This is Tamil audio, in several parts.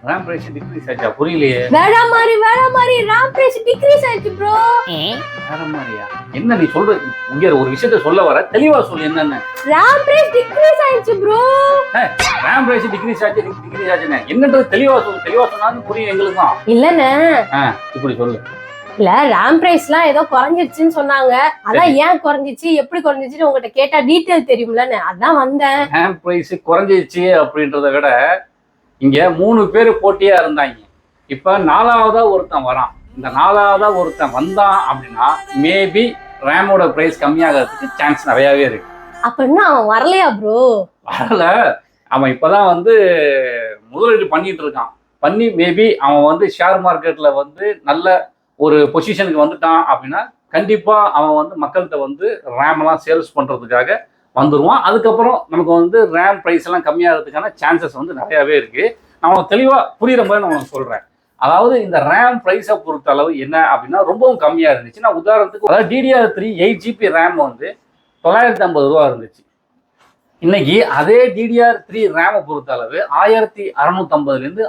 RAM price டிக்ரீஸ் ஆச்சா? புரியலையே. வேற மாதிரி RAM price டிக்ரீஸ் ஆயிடுச்சு ப்ரோ. வேற மாதிரியா? என்ன நீ சொல்ற? இங்க ஒரு விஷயத்தை சொல்ல வர, தெளிவா சொல்லு என்னன்னு. RAM price டிக்ரீஸ் ஆயிடுச்சு ப்ரோ. RAM price டிக்ரீஸ் ஆச்சுன்னு என்னன்றது தெளிவா சொல்லு. தெளிவா சொன்னாலும் புரியும் எங்களுக்கும். இல்லண்ணே. இப்படி சொல்லு. இல்ல RAM பிரைஸ்லாம் ஏதோ குறைஞ்சிருச்சுன்னு சொன்னாங்க. அதான் ஏன் குறைஞ்சிச்சு, எப்படி குறைஞ்சிச்சுன்னு உங்ககிட்ட கேட்டா டீடைல் தெரியும்லன்னு அதான் வந்தேன். RAM price குறைஞ்சிருச்சு அப்படின்றத விட இங்க 3 பேர் போட்டியா இருந்தாங்க. இப்ப 4வதா ஒருத்தன் வரான். இந்த 4வதா ஒருத்தன் வந்தான் அப்படின்னா மேபி ரேமோட பிரைஸ் கம்மியாகிறதுக்கு சான்ஸ் நிறையவே இருக்கு. அப்படின்னா அவன் வரலையா ப்ரோ? வரல. அவன் இப்பதான் முதலீடு பண்ணிட்டு இருக்கான். பண்ணி மேபி அவன் ஷேர் மார்க்கெட்ல நல்ல ஒரு பொசிஷனுக்கு வந்துட்டான் அப்படின்னா கண்டிப்பா அவன் மக்கள்கிட்ட ரேம்லாம் சேல்ஸ் பண்றதுக்காக வந்துடுவான். அதுக்கப்புறம் நமக்கு ரேம் பிரைஸ் எல்லாம் கம்மியாகிறதுக்கான சான்சஸ் நிறையாவே இருக்கு. நான் தெளிவா புரியுற மாதிரி நான் உனக்கு சொல்றேன். அதாவது இந்த ரேம் பிரைஸை பொறுத்த அளவு என்ன அப்படின்னா ரொம்பவும் கம்மியா இருந்துச்சு. நான் உதாரணத்துக்கு அதாவது DDR3 8GB ரேம் 950 ரூபா இருந்துச்சு. இன்னைக்கு அதே DDR3 ரேமை பொறுத்த அளவு 1650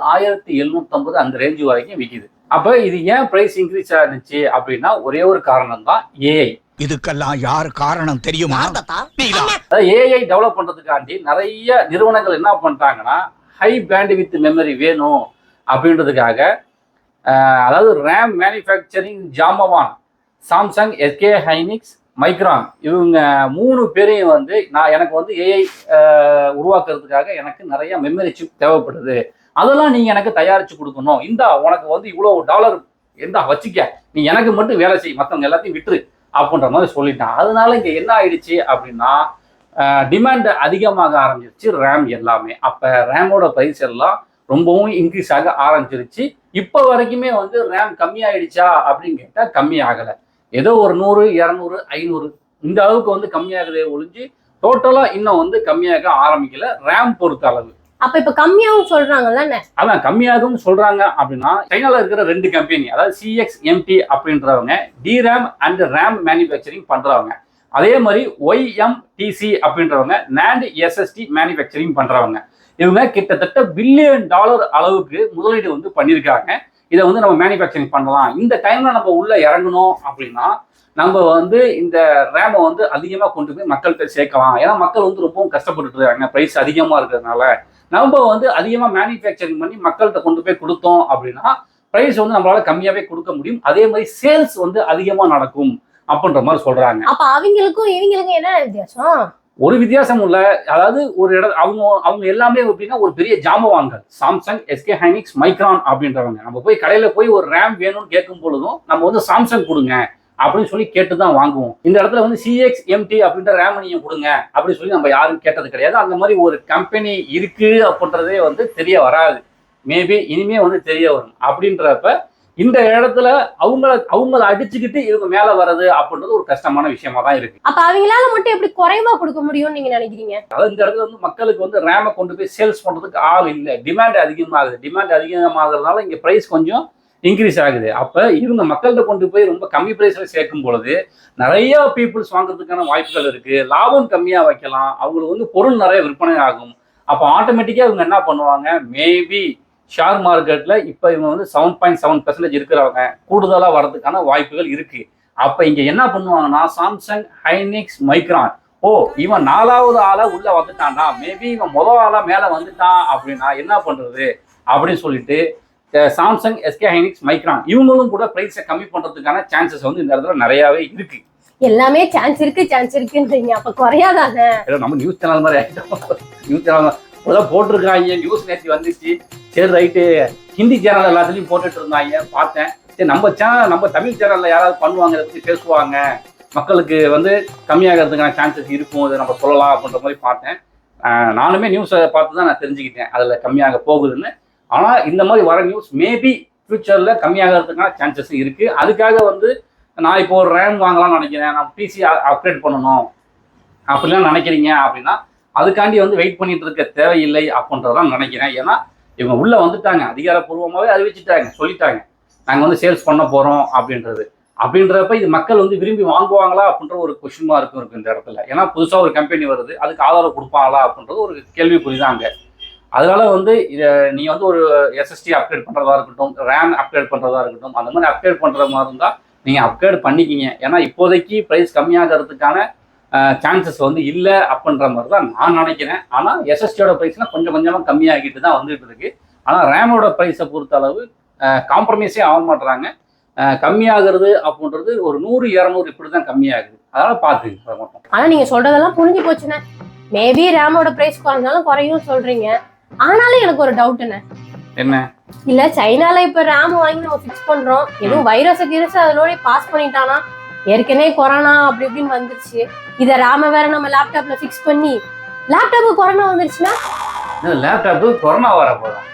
1750 அந்த ரேஞ்சு வரைக்கும் விற்கிது. அப்ப இது ஏன் பிரைஸ் இன்க்ரீஸ் ஆனிச்சு அப்படின்னா ஒரே ஒரு காரணம் தான் ஏஐ. இதுக்கெல்லாம் யார் காரணம் தெரியுமா? ஏஐ டெவலப் பண்றதுக்காண்டி நிறைய நிறுவனங்கள் என்ன பண்றாங்கன்னா ஹை பேண்ட்வித் மெமரி வேணும் அப்படின்றதுக்காக அதாவது ரேம் மேனுஃபேக்சரிங் ஜாமவான், சாம்சங், SK ஹைனிக்ஸ், மைக்ரான் இவங்க 3 பேரையும் நான் எனக்கு ஏஐ உருவாக்குறதுக்காக எனக்கு நிறைய மெமரி சிப் தேவைப்படுது. அதெல்லாம் நீங்க எனக்கு தயாரிச்சு கொடுக்கணும். இந்த உனக்கு இவ்வளவு டாலர் எந்த வச்சுக்க, நீ எனக்கு மட்டும் வேலை செய், மற்றவங்க எல்லாத்தையும் விட்டுரு அப்படின்ற மாதிரி சொல்லிட்டான். அதனால இங்க என்ன ஆயிடுச்சு அப்படின்னா டிமாண்ட் அதிகமாக ஆரம்பிச்சிருச்சு ரேம் எல்லாமே. அப்ப ரேமோட பிரைஸ் எல்லாம் ரொம்பவும் இன்க்ரீஸ் ஆக ஆரம்பிச்சிருச்சு. இப்போ வரைக்குமே ரேம் கம்மியாயிடுச்சா அப்படின்னு கேட்டா கம்மி ஆகலை. ஏதோ ஒரு 100, 200, 500 இந்த அளவுக்கு கம்மியாகுதே ஒழிஞ்சு டோட்டலா இன்னும் கம்மியாக ஆரம்பிக்கல ரேம் பொறுத்த அளவு. அப்ப இப்ப கம்மியாவும் சொல்றாங்கல்ல? அதான் கம்மியாகவும் சொல்றாங்க அப்படின்னா சைனால இருக்கிற 2 கம்பெனி அதாவது CXMT அப்படின்றவங்க DRAM அண்ட் RAM மேனுஃபேக்சரிங் பண்றவங்க, அதே மாதிரி YMTC அப்படின்றவங்க NAND SSD மேனுஃபேக்சரிங் பண்றவங்க. இவங்க கிட்டத்தட்ட $1 பில்லியன் அளவுக்கு முதலீடு பண்ணியிருக்காங்க. இதை நம்ம மேனுஃபேக்சரிங் பண்ணலாம். இந்த டைம்ல நம்ம உள்ள இறங்கணும் அப்படின்னா நம்ம இந்த ரேமை அதிகமாக கொண்டு போய் மக்கள்கிட்ட சேர்க்கலாம். ஏன்னா மக்கள் ரொம்பவும் கஷ்டப்பட்டுட்டு இருக்காங்க பிரைஸ் அதிகமாக இருக்கிறதுனால. நம்ம அதிகமாக மேனுஃபேக்சரிங் பண்ணி மக்கள்கிட்ட கொண்டு போய் கொடுத்தோம் அப்படின்னா பிரைஸ் நம்மளால கம்மியாவே கொடுக்க முடியும். அதே மாதிரி சேல்ஸ் அதிகமாக நடக்கும் அப்படின்ற மாதிரி சொல்றாங்க. அப்ப அவங்களுக்கும் இவங்களுக்கும் என்ன வித்தியாசம்? ஒரு வித்தியாசம் இல்ல. அதாவது ஒரு அவங்க எல்லாமே எப்படின்னா ஒரு பெரிய ஜாமவான்கள். சாம்சங், SK ஹைனிக்ஸ், மைக்ரான் அப்படின்றவங்க. நம்ம போய் கடையில போய் ஒரு ரேம் வேணும்னு கேட்கும் பொழுதும் நம்ம சாம்சங் கொடுங்க அப்படின்னு சொல்லி கேட்டுதான் வாங்குவோம். இந்த இடத்துல CXMT அப்படின்ற ரேம் நீங்க கொடுங்க அப்படின்னு சொல்லி நம்ம யாரும் கேட்டது கிடையாது. அந்த மாதிரி ஒரு கம்பெனி இருக்கு அப்படின்றதே தெரிய வராது. மேபி இனிமே தெரிய வரும். அப்படின்றப்ப இந்த இடத்துல அவங்கள அடிச்சுக்கிட்டு இவங்க மேல வர்றது அப்படின்றது ஒரு கஷ்டமான விஷயமா தான் இருக்கு. அப்ப அவங்களால மட்டும் எப்படி குறைவா கொடுக்க முடியும்னு நீங்க நினைக்கிறீங்க? அதாவது இந்த இடத்துல மக்களுக்கு ரேமை கொண்டு போய் சேல்ஸ் பண்றதுக்கு ஆள் இல்லை. டிமாண்ட் அதிகமாகுது. டிமாண்ட் அதிகமாகிறதுனால இங்க பிரைஸ் கொஞ்சம் இன்க்ரீஸ் ஆகுது. அப்ப இவங்க மக்கள்கிட்ட கொண்டு போய் ரொம்ப கம்மி பிரைஸ்ல சேர்க்கும் பொழுது நிறைய பீப்புள்ஸ் வாங்குறதுக்கான வாய்ப்புகள் இருக்கு. லாபம் கம்மியா வைக்கலாம். அவங்களுக்கு பொருள் நிறைய விற்பனை ஆகும். அப்போ ஆட்டோமேட்டிக்கா இவங்க என்ன பண்ணுவாங்க, மேபி ஷேர் மார்க்கெட்ல இப்ப இவங்க 7.7% இருக்கிறவங்க கூடுதலா வர்றதுக்கான வாய்ப்புகள் இருக்கு. அப்ப இங்க என்ன பண்ணுவாங்கன்னா சாம்சங், ஹைனிக்ஸ், மைக்ரான், இவன் 4வது ஆளா உள்ள வந்துட்டான்டா, மேபி இவன் முதல் ஆளா மேல வந்துட்டான் அப்படின்னா என்ன பண்றது அப்படின்னு சொல்லிட்டு சாம்சங், SK ஹைனிக்ஸ், மைக்ரான் இவங்களும் கூட பிரைஸை கம்மி பண்றதுக்கான சான்சஸ் இந்த இடத்துல நிறையவே இருக்கு. எல்லாமே சான்ஸ் இருக்குன்றீங்க. அப்ப குறையாதானே? நம்ம நியூஸ் சேனல் மாதிரி ஆயிட்டோம். நியூஸ் சேனல் போட்டிருக்காங்க. நியூஸ் நேற்று வந்துச்சு. சரி ரைட்டு, ஹிந்தி சேனல் எல்லாத்துலயும் போட்டுட்டு இருந்தாங்க. பார்த்தேன். சரி நம்ம சேனல், நம்ம தமிழ் சேனல்ல யாராவது பண்ணுவாங்க, இதை பத்தி பேசுவாங்க, மக்களுக்கு கம்மியாகிறதுக்கான சான்சஸ் இருக்கும், இதை நம்ம சொல்லலாம் அப்படின்ற மாதிரி பார்த்தேன். நானுமே நியூஸை பார்த்து தான் நான் தெரிஞ்சுக்கிட்டேன் அதுல கம்மியாக போகுதுன்னு. ஆனா இந்த மாதிரி வர நியூஸ் மேபி ஃபியூச்சர்ல கம்மியாகிறதுக்கான சான்சஸ் இருக்கு. அதுக்காக நான் இப்போ ஒரு ரேம் வாங்கலாம்னு நினைக்கிறேன், நான் PC அப்கிரேட் பண்ணணும் அப்படிலாம் நினைக்கிறீங்க அப்படின்னா அதுக்காண்டி வெயிட் பண்ணிட்டு இருக்க தேவையில்லை அப்படின்றதான் நினைக்கிறேன். ஏன்னா இவங்க உள்ள வந்துட்டாங்க, அதிகாரப்பூர்வமாகவே அறிவிச்சுட்டாங்க, சொல்லிட்டாங்க நாங்க சேல்ஸ் பண்ண போறோம் அப்படின்றப்ப இது மக்கள் விரும்பி வாங்குவாங்களா அப்படின்ற ஒரு கொஸ்டின் மார்க்கும் இருக்கு இந்த இடத்துல. ஏன்னா புதுசா ஒரு கம்பெனி வருது, அதுக்கு ஆதரவு கொடுப்பாங்களா அப்படின்றது ஒரு கேள்விக்குறிதான் அங்க. அதனால வந்து இதை நீங்கள் வந்து ஒரு எஸ்எஸ்டி அப்கிரேட் பண்ணுறதா இருக்கட்டும், ரேம் அப்கிரேட் பண்ணுறதா இருக்கட்டும், அந்த மாதிரி அப்கிரேட் பண்ணுற மாதிரி இருந்தால் நீங்கள் அப்கிரேட் பண்ணிக்கிங்க. ஏன்னா இப்போதைக்கு ப்ரைஸ் கம்மியாகிறதுக்கான சான்சஸ் வந்து இல்லை அப்படின்ற மாதிரி தான் நான் நினைக்கிறேன். ஆனால் எஸ்எஸ்டியோட ப்ரைஸ்லாம் கொஞ்சம் கொஞ்சமாக கம்மியாகிட்டு தான் வந்துகிட்டு இருக்கு. ஆனால் ரேமோட ப்ரைஸை பொறுத்த அளவு காம்ப்ரமைஸே ஆக மாட்டுறாங்க. கம்மியாகிறது அப்படின்றது ஒரு 100-200 இப்படி தான் கம்மியாகுது. அதனால் பார்த்துங்க மட்டும். ஆனால் நீங்கள் சொல்கிறதெல்லாம் புரிஞ்சு போச்சுண்ணே. மேபி ரேமோட ப்ரைஸ் குறைஞ்சாலும் குறையும் சொல்கிறீங்க. ஆனாலும் எனக்கு ஒரு டவுட்டுண்ணே. என்ன? இல்லை, சைனால இப்போ ரேம் வாங்கி நம்ம ஃபிக்ஸ் பண்ணுறோம். எதுவும் வைரஸ் அதோட பாஸ் பண்ணிட்டானா? ஏற்கனவே கொரோனா அப்படி இப்படின்னு வந்துருச்சு. இதை ரேமை வேற நம்ம லேப்டாப்ல ஃபிக்ஸ் பண்ணி லேப்டாப்பு கொரோனா வந்துருச்சுன்னா லேப்டாப்பு கொரோனா வர போதும்.